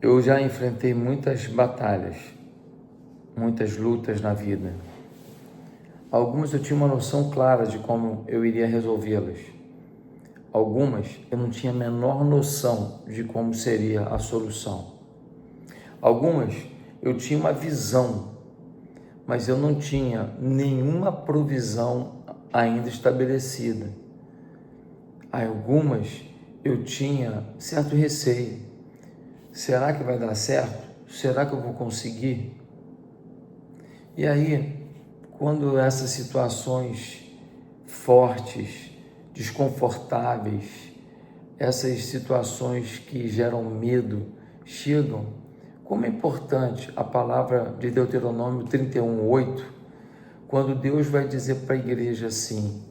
Eu já enfrentei muitas batalhas, muitas lutas na vida. Algumas eu tinha uma noção clara de como eu iria resolvê-las. Algumas eu não tinha a menor noção de como seria a solução. Algumas eu tinha uma visão, mas eu não tinha nenhuma provisão ainda estabelecida. Algumas eu tinha certo receio. Será que vai dar certo? Será que eu vou conseguir? E aí, quando essas situações fortes, desconfortáveis, essas situações que geram medo chegam, como é importante a palavra de Deuteronômio 31:8, quando Deus vai dizer para a igreja assim: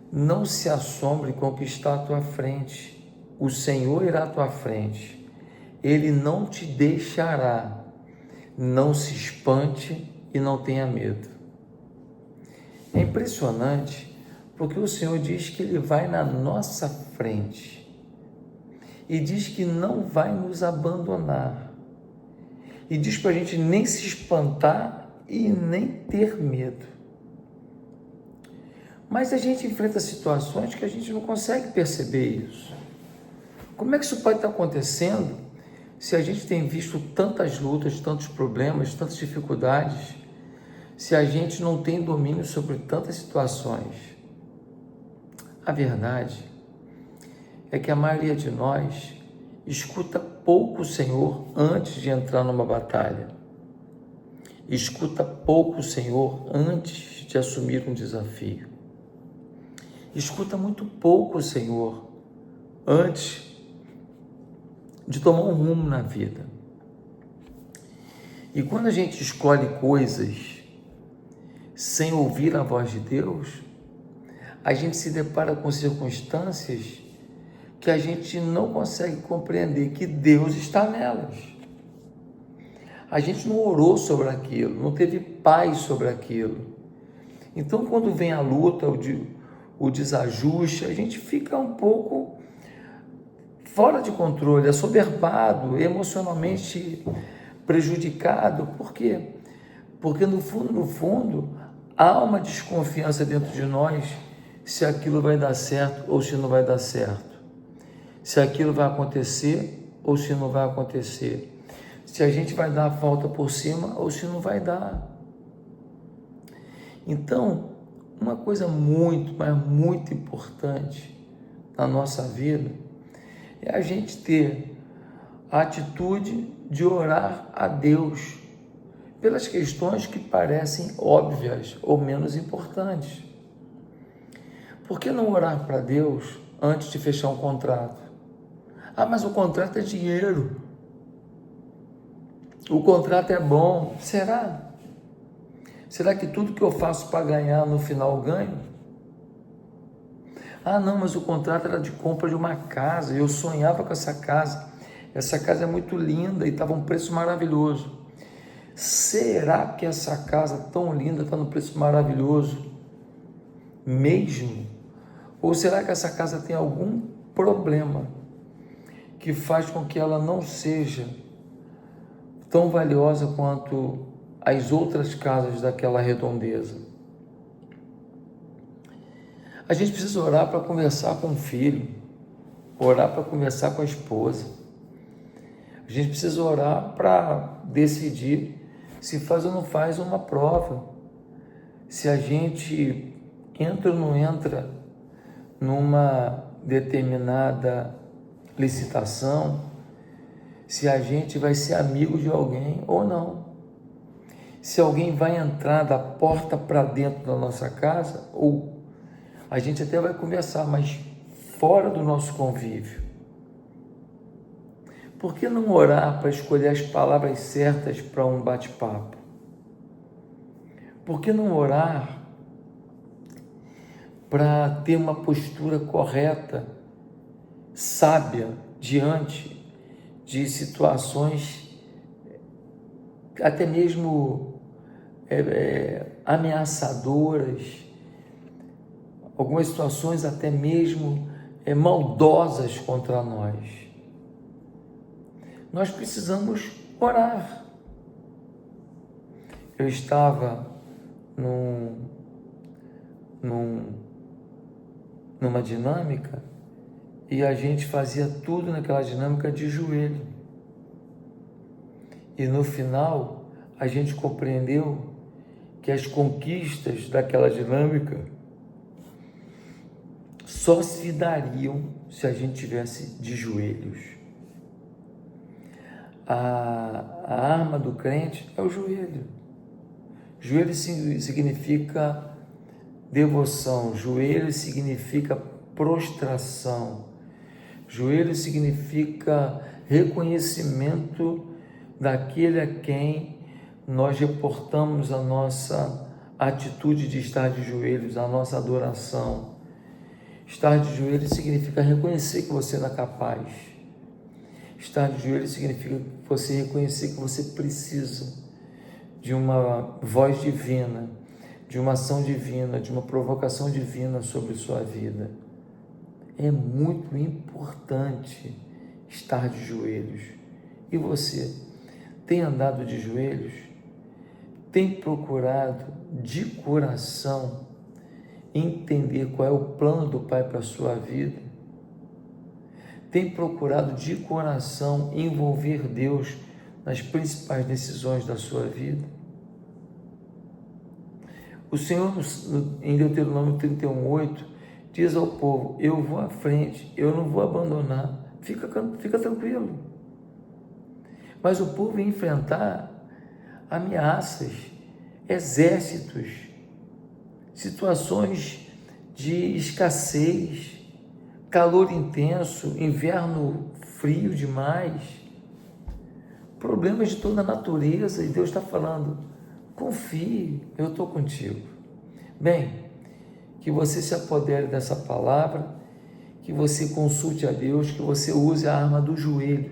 não se assombre com o que está à tua frente, o Senhor irá à tua frente. Ele não te deixará, não se espante e não tenha medo. É impressionante, porque o Senhor diz que Ele vai na nossa frente e diz que não vai nos abandonar e diz para a gente nem se espantar e nem ter medo. Mas a gente enfrenta situações que a gente não consegue perceber isso. Como é que isso pode estar acontecendo se a gente tem visto tantas lutas, tantos problemas, tantas dificuldades, se a gente não tem domínio sobre tantas situações? A verdade é que a maioria de nós escuta pouco o Senhor antes de entrar numa batalha. Escuta pouco o Senhor antes de assumir um desafio. Escuta muito pouco o Senhor antes de tomar um rumo na vida. E quando a gente escolhe coisas sem ouvir a voz de Deus, a gente se depara com circunstâncias que a gente não consegue compreender que Deus está nelas. A gente não orou sobre aquilo, não teve paz sobre aquilo. Então, quando vem a luta, o desajuste, a gente fica um pouco fora de controle, assoberbado, emocionalmente prejudicado. Por quê? Porque no fundo, há uma desconfiança dentro de nós se aquilo vai dar certo ou se não vai dar certo. Se aquilo vai acontecer ou se não vai acontecer. Se a gente vai dar a volta por cima ou se não vai dar. Então, uma coisa muito, mas muito importante na nossa vida é a gente ter a atitude de orar a Deus pelas questões que parecem óbvias ou menos importantes. Por que não orar para Deus antes de fechar um contrato? Ah, mas o contrato é dinheiro. O contrato é bom. Será? Será que tudo que eu faço para ganhar no final eu ganho? Ah, não, mas o contrato era de compra de uma casa, eu sonhava com essa casa é muito linda e estava um preço maravilhoso. Será que essa casa tão linda está no preço maravilhoso mesmo? Ou será que essa casa tem algum problema que faz com que ela não seja tão valiosa quanto as outras casas daquela redondeza? A gente precisa orar para conversar com o filho, orar para conversar com a esposa. A gente precisa orar para decidir se faz ou não faz uma prova, se a gente entra ou não entra numa determinada licitação, se a gente vai ser amigo de alguém ou não, se alguém vai entrar da porta para dentro da nossa casa, ou a gente até vai conversar, mas fora do nosso convívio. Por que não orar para escolher as palavras certas para um bate-papo? Por que não orar para ter uma postura correta sábia diante de situações até mesmo ameaçadoras, algumas situações até mesmo maldosas contra nós. Nós precisamos orar. Eu estava numa dinâmica e a gente fazia tudo naquela dinâmica de joelho. E no final, a gente compreendeu que as conquistas daquela dinâmica só se dariam se a gente tivesse de joelhos. A arma do crente é o joelho. Joelho significa devoção, joelho significa prostração, joelho significa reconhecimento daquele a quem nós reportamos a nossa atitude de estar de joelhos, a nossa adoração. Estar de joelhos significa reconhecer que você não é capaz. Estar de joelhos significa você reconhecer que você precisa de uma voz divina, de uma ação divina, de uma provocação divina sobre sua vida. É muito importante estar de joelhos. E você, tem andado de joelhos? Tem procurado de coração entender qual é o plano do Pai para a sua vida? Tem procurado de coração envolver Deus nas principais decisões da sua vida? O Senhor, em Deuteronômio 31:8, diz ao povo: eu vou à frente, eu não vou abandonar, fica tranquilo. Mas o povo ia enfrentar ameaças, exércitos, situações de escassez, calor intenso, inverno frio demais, problemas de toda a natureza, e Deus está falando: confie, eu estou contigo. Bem, que você se apodere dessa palavra, que você consulte a Deus, que você use a arma do joelho,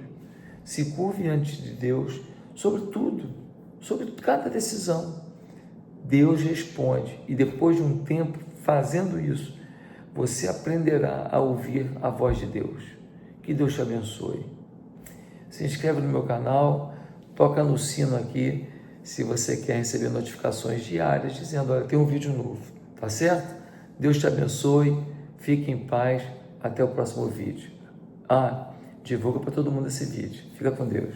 se curve diante de Deus, sobre tudo, sobre cada decisão. Deus responde, e depois de um tempo fazendo isso, você aprenderá a ouvir a voz de Deus. Que Deus te abençoe. Se inscreve no meu canal, toca no sino aqui, se você quer receber notificações diárias, dizendo: olha, tem um vídeo novo, tá certo? Deus te abençoe, fique em paz, até o próximo vídeo. Divulga para todo mundo esse vídeo. Fica com Deus.